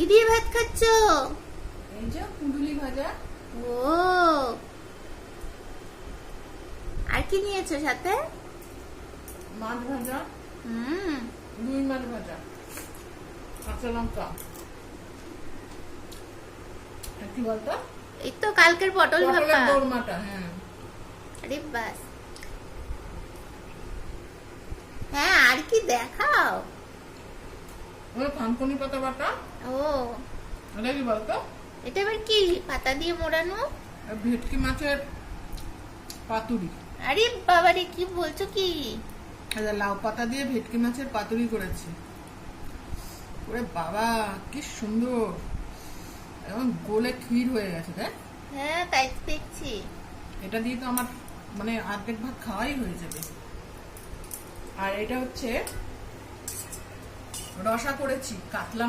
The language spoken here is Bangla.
কি দিয়ে ভাত খাচ্ছ? এই যে কুঁদুলি ভাজা। ও, আর কি নিয়েছো সাথে? মাছ ভাজা, রুই মাছ ভাজা, কাঁচা লঙ্কা। আর কি বলতো? এই তো কালকের পটল ভাপা। পটলের দোরমাটা। হ্যাঁ, আরে বাস। হ্যাঁ, আর কি দেখাও? ওই থানকুনি পাতা বাটা। ও, এটা কি বলতো? এটা আবার কি? পাতা দিয়ে মোড়ানো? আর ভেটকি মাছের পাতুরি। আরে বাবারে, কি বলছো কি? লাউ পাতা দিয়ে ভেটকি মাছের পাতুরি করেছি। ওরে বাবা, কি সুন্দর! এবং গোলে ক্ষীর হয়ে গেছে। দেখ, হ্যাঁ, তাই তো দেখছি। এটা দিয়ে তো আমার মানে অর্ধেক ভাত খাওয়াই হয়ে যাবে। আর এটা হচ্ছে রসা করেছি, কাতলা